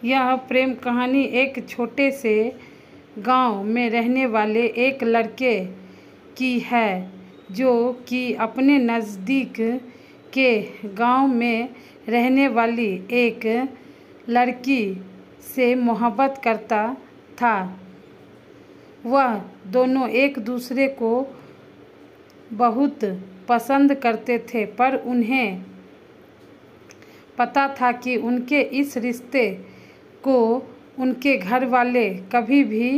यह प्रेम कहानी एक छोटे से गांव में रहने वाले एक लड़के की है जो कि अपने नज़दीक के गांव में रहने वाली एक लड़की से मोहब्बत करता था। वह दोनों एक दूसरे को बहुत पसंद करते थे, पर उन्हें पता था कि उनके इस रिश्ते को उनके घर वाले कभी भी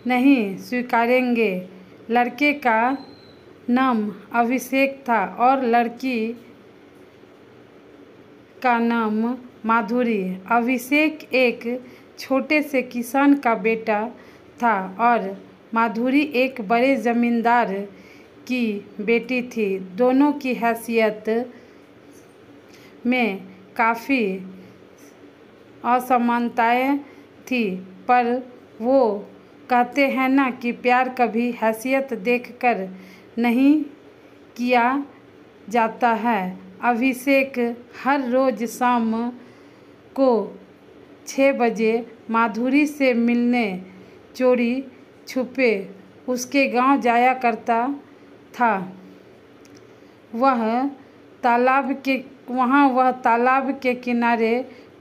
नहीं स्वीकारेंगे। लड़के का नाम अभिषेक था और लड़की का नाम माधुरी। अभिषेक एक छोटे से किसान का बेटा था और माधुरी एक बड़े जमींदार की बेटी थी। दोनों की हैसियत में काफ़ी असमानताएं थी, पर वो कहते हैं ना कि प्यार कभी हैसियत देखकर नहीं किया जाता है। अभिषेक हर रोज़ शाम को 6 बजे माधुरी से मिलने चोरी छुपे उसके गांव जाया करता था। वह तालाब के किनारे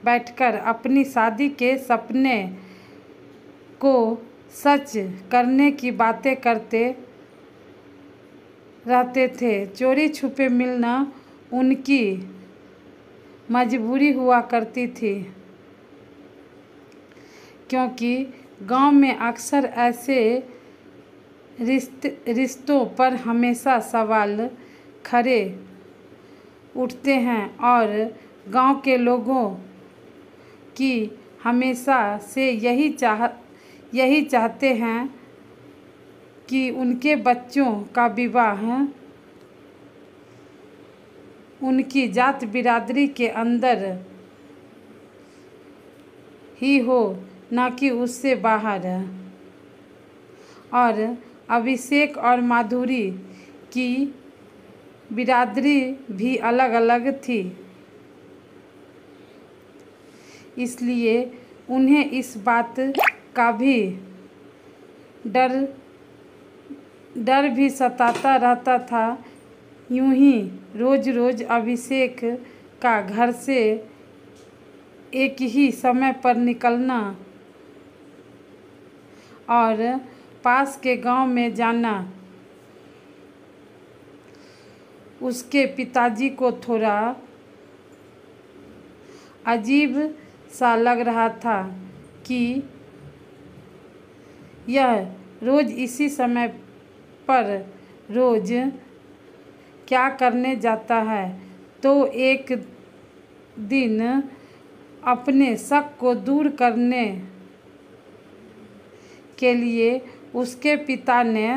बैठकर अपनी शादी के सपने को सच करने की बातें करते रहते थे। चोरी छुपे मिलना उनकी मजबूरी हुआ करती थी, क्योंकि गांव में अक्सर ऐसे रिश्तों पर हमेशा सवाल खड़े उठते हैं और गांव के लोगों की हमेशा से यही चाहते हैं कि उनके बच्चों का विवाह उनकी जात बिरादरी के अंदर ही हो, ना कि उससे बाहर। और अभिषेक और माधुरी की बिरादरी भी अलग अलग थी, इसलिए उन्हें इस बात का भी डर भी सताता रहता था। यूं ही रोज़ अभिषेक का घर से एक ही समय पर निकलना और पास के गांव में जाना उसके पिताजी को थोड़ा अजीब सा लग रहा था कि यह रोज़ इसी समय पर रोज़ क्या करने जाता है। तो एक दिन अपने शक को दूर करने के लिए उसके पिता ने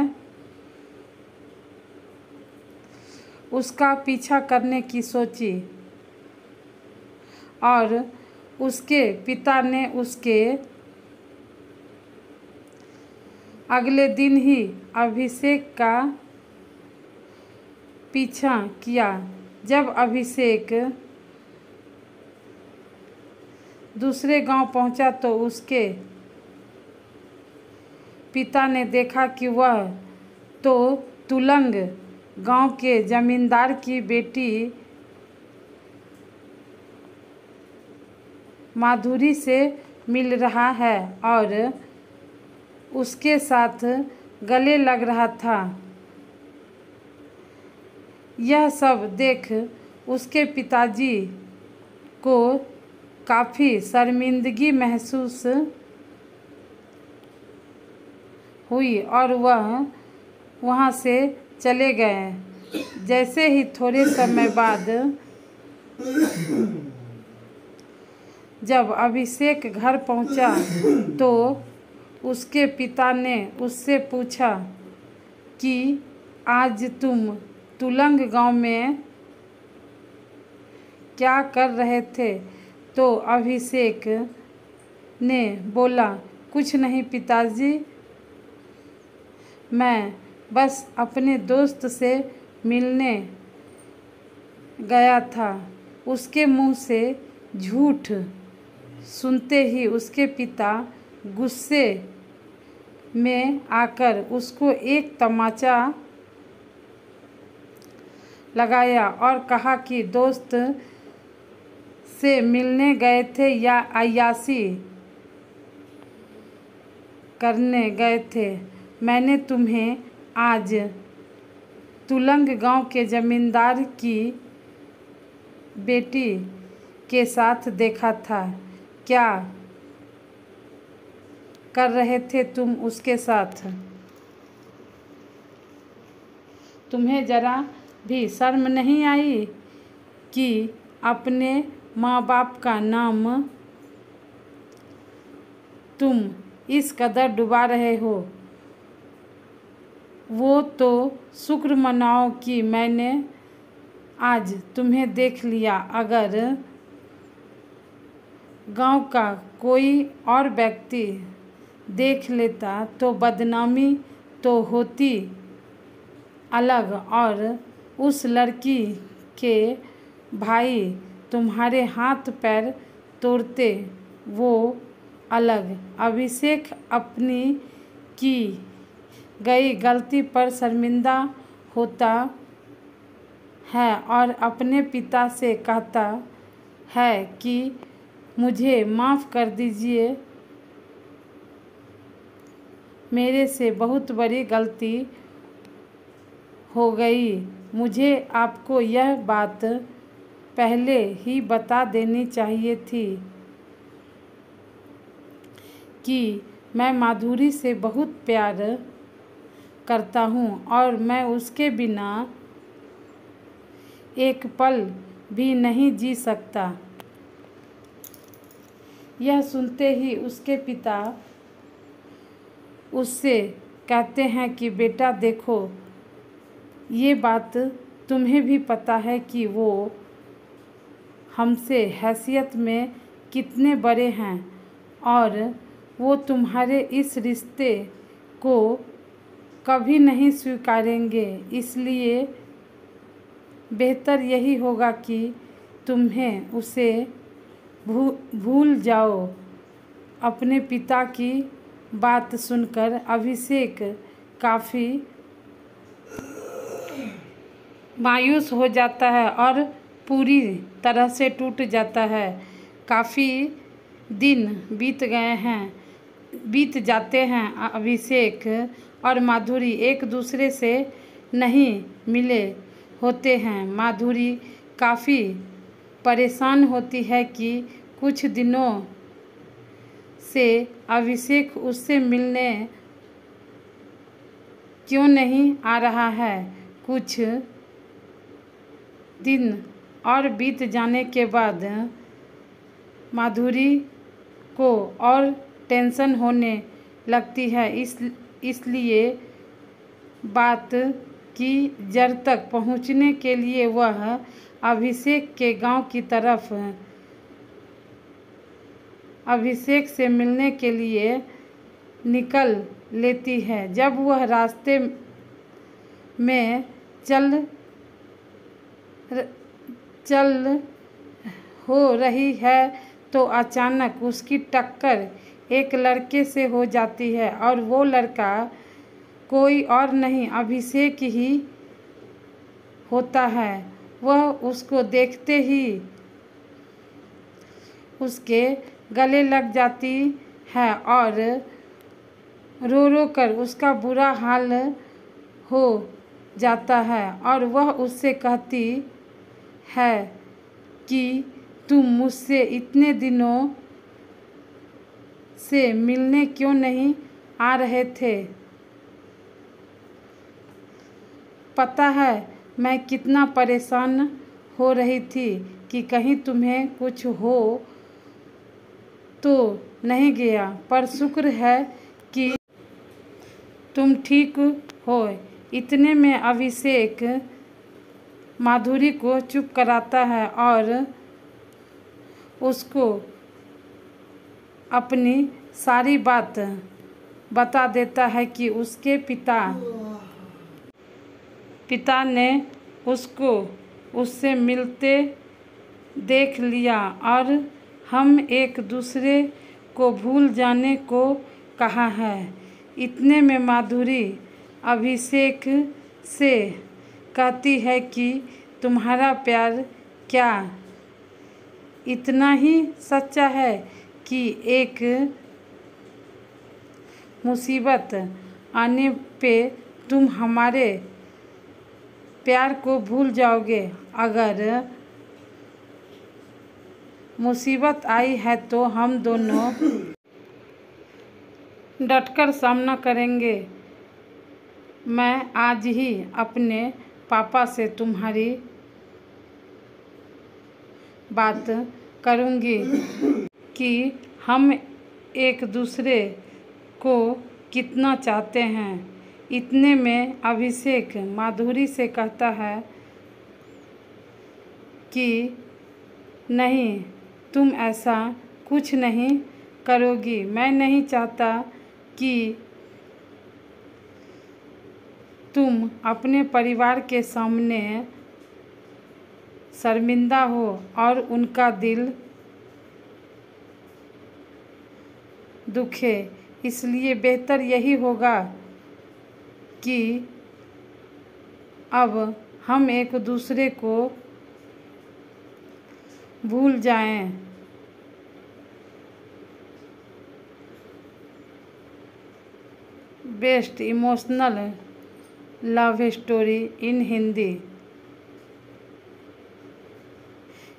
उसका पीछा करने की सोची और उसके पिता ने उसके अगले दिन ही अभिषेक का पीछा किया। जब अभिषेक दूसरे गांव पहुंचा तो उसके पिता ने देखा कि वह तो तुलंग गांव के जमींदार की बेटी माधुरी से मिल रहा है और उसके साथ गले लग रहा था। यह सब देख उसके पिताजी को काफ़ी शर्मिंदगी महसूस हुई और वह वहाँ से चले गए। जैसे ही थोड़े समय बाद जब अभिषेक घर पहुँचा तो उसके पिता ने उससे पूछा कि आज तुम तुलंग गांव में क्या कर रहे थे। तो अभिषेक ने बोला, कुछ नहीं पिताजी, मैं बस अपने दोस्त से मिलने गया था। उसके मुंह से झूठ सुनते ही उसके पिता गुस्से में आकर उसको एक तमाचा लगाया और कहा कि दोस्त से मिलने गए थे या अय्याशी करने गए थे। मैंने तुम्हें आज तुलंग गांव के जमींदार की बेटी के साथ देखा था। क्या कर रहे थे तुम उसके साथ? तुम्हें जरा भी शर्म नहीं आई कि अपने माँ बाप का नाम तुम इस कदर डुबा रहे हो? वो तो शुक्र मनाओ कि मैंने आज तुम्हें देख लिया। अगर गांव का कोई और व्यक्ति देख लेता तो बदनामी तो होती अलग, और उस लड़की के भाई तुम्हारे हाथ पैर तोड़ते वो अलग। अभिषेक अपनी की गई गलती पर शर्मिंदा होता है और अपने पिता से कहता है कि मुझे माफ़ कर दीजिए, मेरे से बहुत बड़ी गलती हो गई। मुझे आपको यह बात पहले ही बता देनी चाहिए थी कि मैं माधुरी से बहुत प्यार करता हूँ और मैं उसके बिना एक पल भी नहीं जी सकता। यह सुनते ही उसके पिता उससे कहते हैं कि बेटा देखो, ये बात तुम्हें भी पता है कि वो हमसे हैसियत में कितने बड़े हैं और वो तुम्हारे इस रिश्ते को कभी नहीं स्वीकारेंगे। इसलिए बेहतर यही होगा कि तुम्हें उसे भूल जाओ। अपने पिता की बात सुनकर अभिषेक काफ़ी मायूस हो जाता है और पूरी तरह से टूट जाता है। काफ़ी दिन बीत जाते हैं। अभिषेक और माधुरी एक दूसरे से नहीं मिले होते हैं। माधुरी काफ़ी परेशान होती है कि कुछ दिनों से अभिषेक उससे मिलने क्यों नहीं आ रहा है। कुछ दिन और बीत जाने के बाद माधुरी को और टेंशन होने लगती है। इसलिए बात की जड़ तक पहुंचने के लिए वह अभिषेक के गांव की तरफ अभिषेक से मिलने के लिए निकल लेती है। जब वह रास्ते में चल हो रही है तो अचानक उसकी टक्कर एक लड़के से हो जाती है और वो लड़का कोई और नहीं अभिषेक ही होता है। वह उसको देखते ही उसके गले लग जाती है और रो रो कर उसका बुरा हाल हो जाता है और वह उससे कहती है कि तुम मुझसे इतने दिनों से मिलने क्यों नहीं आ रहे थे? पता है मैं कितना परेशान हो रही थी कि कहीं तुम्हें कुछ हो तो नहीं गया, पर शुक्र है कि तुम ठीक हो। इतने में अभिषेक माधुरी को चुप कराता है और उसको अपनी सारी बात बता देता है कि उसके पिता ने उसको उससे मिलते देख लिया और हम एक दूसरे को भूल जाने को कहा है। इतने में माधुरी अभिषेक से कहती है कि तुम्हारा प्यार क्या इतना ही सच्चा है कि एक मुसीबत आने पे तुम हमारे प्यार को भूल जाओगे? अगर मुसीबत आई है तो हम दोनों डटकर सामना करेंगे। मैं आज ही अपने पापा से तुम्हारी बात करूंगी कि हम एक दूसरे को कितना चाहते हैं। इतने में अभिषेक माधुरी से कहता है कि नहीं, तुम ऐसा कुछ नहीं करोगी। मैं नहीं चाहता कि तुम अपने परिवार के सामने शर्मिंदा हो और उनका दिल दुखे। इसलिए बेहतर यही होगा कि अब हम एक दूसरे को भूल जाएं। Best emotional love story in Hindi.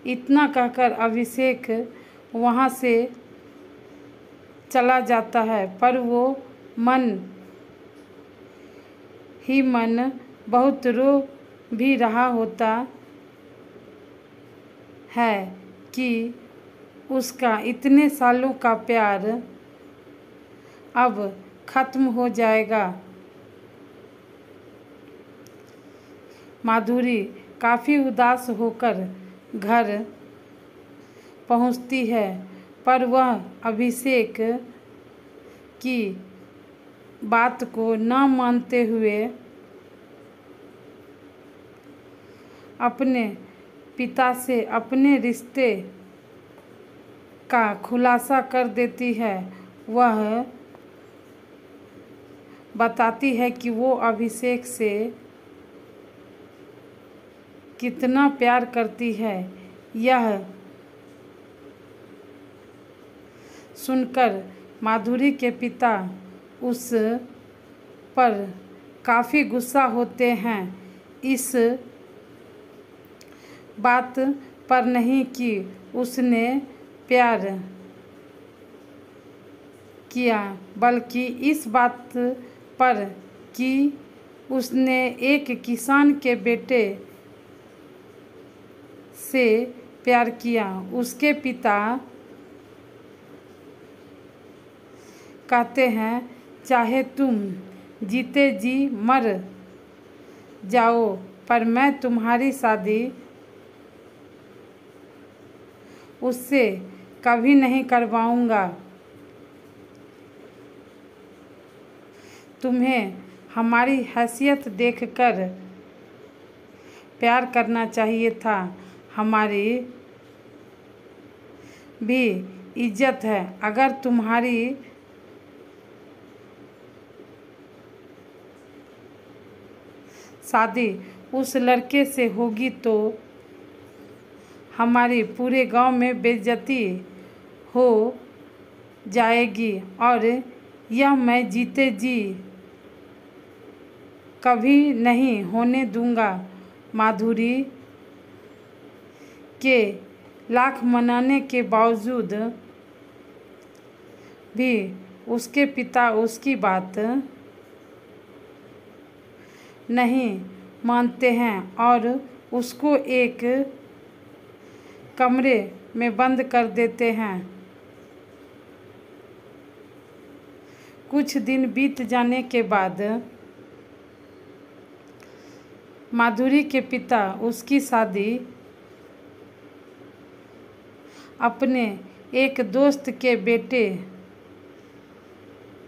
इतना कहकर अभिषेक वहाँ से चला जाता है, पर वो मन ही मन बहुत रो भी रहा होता है कि उसका इतने सालों का प्यार अब खत्म हो जाएगा। माधुरी काफ़ी उदास होकर घर पहुंचती है, पर वह अभिषेक की बात को न मानते हुए अपने पिता से अपने रिश्ते का खुलासा कर देती है। वह बताती है कि वो अभिषेक से कितना प्यार करती है। यह सुनकर माधुरी के पिता उस पर काफ़ी गुस्सा होते हैं। इस बात पर नहीं कि उसने प्यार किया, बल्कि इस बात पर कि उसने एक किसान के बेटे से प्यार किया। उसके पिता कहते हैं, चाहे तुम जीते जी मर जाओ, पर मैं तुम्हारी शादी उससे कभी नहीं करवाऊंगा। तुम्हें हमारी हैसियत देखकर प्यार करना चाहिए था। हमारी भी इज्जत है। अगर तुम्हारी शादी उस लड़के से होगी तो हमारी पूरे गांव में बेइज्जती हो जाएगी, और यह मैं जीते जी कभी नहीं होने दूंगा। माधुरी के लाख मनाने के बावजूद भी उसके पिता उसकी बात नहीं मानते हैं और उसको एक कमरे में बंद कर देते हैं। कुछ दिन बीत जाने के बाद माधुरी के पिता उसकी शादी अपने एक दोस्त के बेटे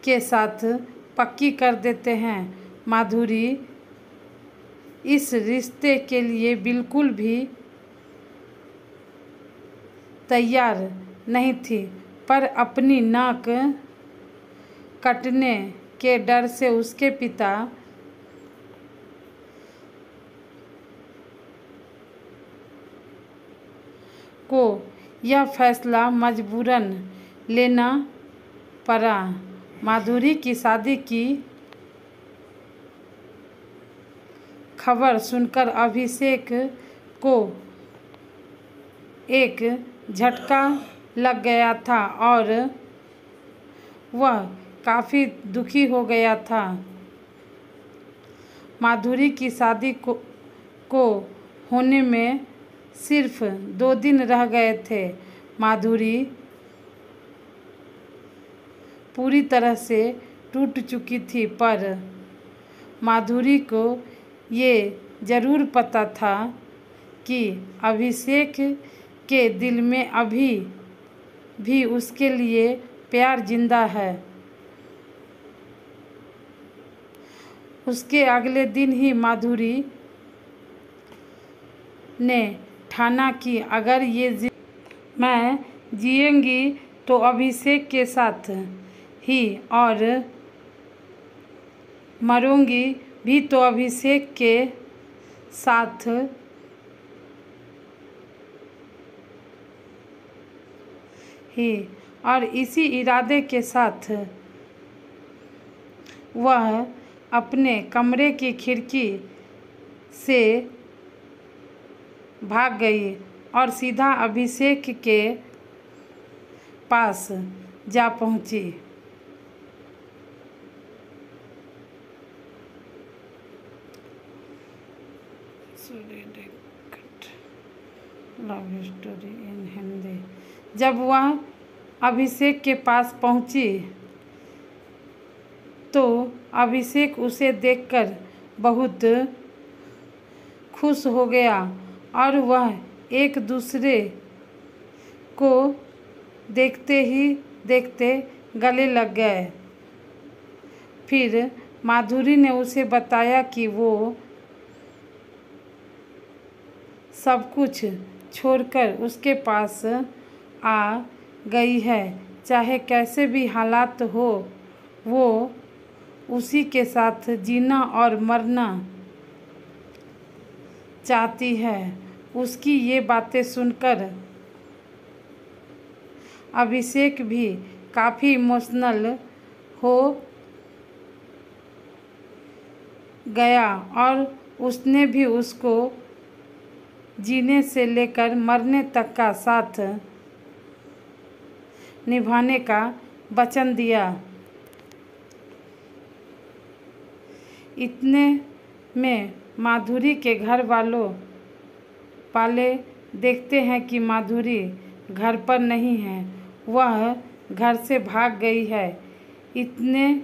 के साथ पक्की कर देते हैं। माधुरी इस रिश्ते के लिए बिल्कुल भी तैयार नहीं थी, पर अपनी नाक कटने के डर से उसके पिता को यह फैसला मजबूरन लेना पड़ा। माधुरी की शादी की खबर सुनकर अभिषेक को एक झटका लग गया था और वह काफ़ी दुखी हो गया था। माधुरी की शादी को होने में सिर्फ 2 दिन रह गए थे। माधुरी पूरी तरह से टूट चुकी थी, पर माधुरी को ये ज़रूर पता था कि अभिषेक के दिल में अभी भी उसके लिए प्यार जिंदा है। उसके अगले दिन ही माधुरी ने ठाना कि अगर मैं जिएंगी तो अभिषेक के साथ ही, और मरूंगी भी तो अभिषेक के साथ ही। और इसी इरादे के साथ वह अपने कमरे की खिड़की से भाग गई और सीधा अभिषेक के पास जा पहुंची। Love story in Hindi. जब वह अभिषेक के पास पहुंची तो अभिषेक उसे देखकर बहुत खुश हो गया और वह एक दूसरे को देखते ही देखते गले लग गए। फिर माधुरी ने उसे बताया कि वो सब कुछ छोड़कर उसके पास आ गई है। चाहे कैसे भी हालात हो, वो उसी के साथ जीना और मरना चाहती है। उसकी ये बातें सुनकर अभिषेक भी काफ़ी इमोशनल हो गया और उसने भी उसको जीने से लेकर मरने तक का साथ निभाने का वचन दिया। इतने में माधुरी के घर वाले देखते हैं कि माधुरी घर पर नहीं है, वह घर से भाग गई है। इतने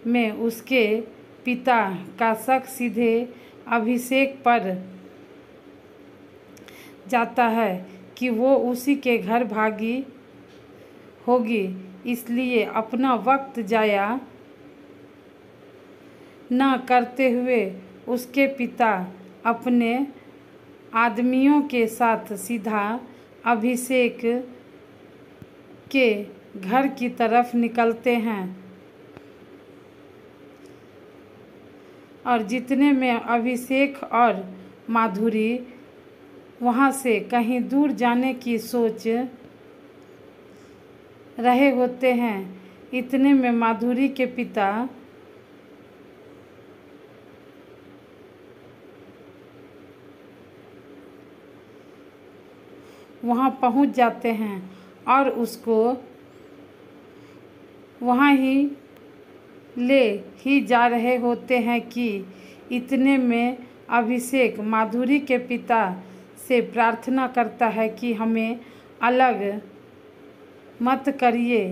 में उसके पिता का शक सीधे अभिषेक पर जाता है कि वो उसी के घर भागी होगी, इसलिए अपना वक्त जाया न करते हुए उसके पिता अपने आदमियों के साथ सीधा अभिषेक के घर की तरफ निकलते हैं। और जितने में अभिषेक और माधुरी वहाँ से कहीं दूर जाने की सोच रहे होते हैं, इतने में माधुरी के पिता वहाँ पहुँच जाते हैं और उसको वहाँ ही ले ही जा रहे होते हैं कि इतने में अभिषेक माधुरी के पिता से प्रार्थना करता है कि हमें अलग मत करिए,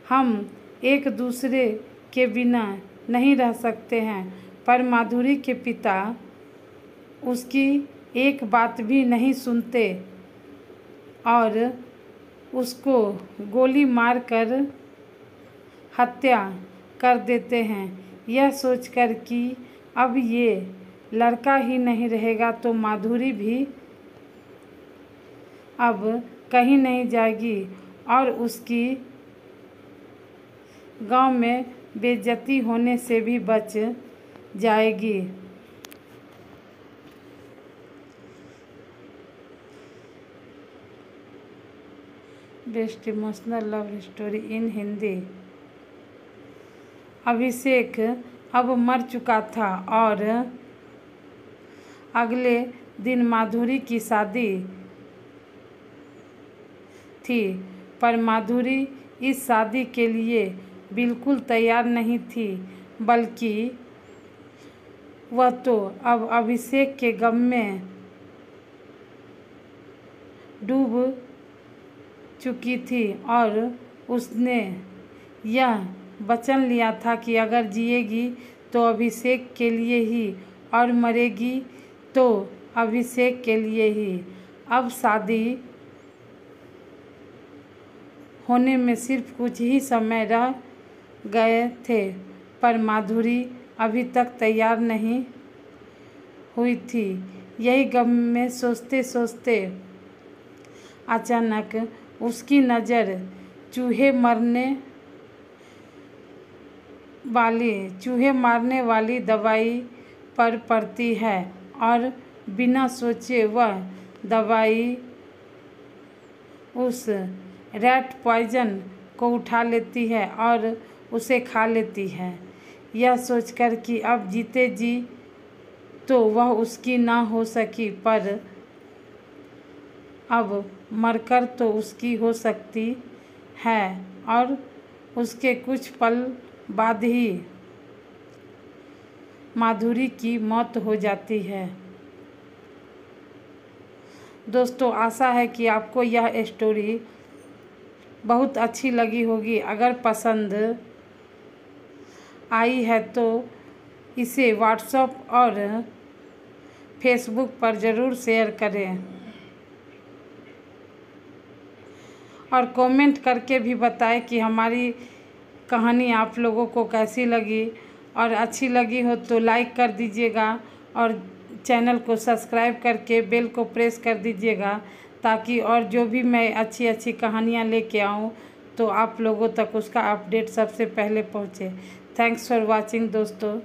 हम एक दूसरे के बिना नहीं रह सकते हैं। पर माधुरी के पिता उसकी एक बात भी नहीं सुनते और उसको गोली मारकर हत्या कर देते हैं। यह सोचकर कि अब ये लड़का ही नहीं रहेगा तो माधुरी भी अब कहीं नहीं जाएगी और उसकी गांव में बेइज्जती होने से भी बच जाएगी। Best emotional love story in Hindi. Abhishek अब मर चुका था और अगले दिन माधुरी की शादी थी, पर माधुरी इस शादी के लिए बिल्कुल तैयार नहीं थी, बल्कि वह तो अब अभिषेक के गम में डूब चुकी थी और उसने यह वचन लिया था कि अगर जिएगी तो अभिषेक के लिए ही और मरेगी तो अभिषेक के लिए ही। अब शादी होने में सिर्फ कुछ ही समय रह गए थे, पर माधुरी अभी तक तैयार नहीं हुई थी। यही गम में सोचते सोचते अचानक उसकी नज़र चूहे मारने वाली दवाई पर पड़ती है और बिना सोचे वह दवाई उस रैट पॉइजन को उठा लेती है और उसे खा लेती है, यह सोचकर कि अब जीते जी तो वह उसकी ना हो सकी, पर अब मरकर तो उसकी हो सकती है। और उसके कुछ पल बाद ही माधुरी की मौत हो जाती है। दोस्तों, आशा है कि आपको यह स्टोरी बहुत अच्छी लगी होगी। अगर पसंद आई है तो इसे व्हाट्सएप और फेसबुक पर ज़रूर शेयर करें और कमेंट करके भी बताएं कि हमारी कहानी आप लोगों को कैसी लगी, और अच्छी लगी हो तो लाइक कर दीजिएगा और चैनल को सब्सक्राइब करके बेल को प्रेस कर दीजिएगा, ताकि और जो भी मैं अच्छी अच्छी कहानियाँ लेके आऊँ तो आप लोगों तक उसका अपडेट सबसे पहले पहुँचे। थैंक्स फॉर वॉचिंग दोस्तों।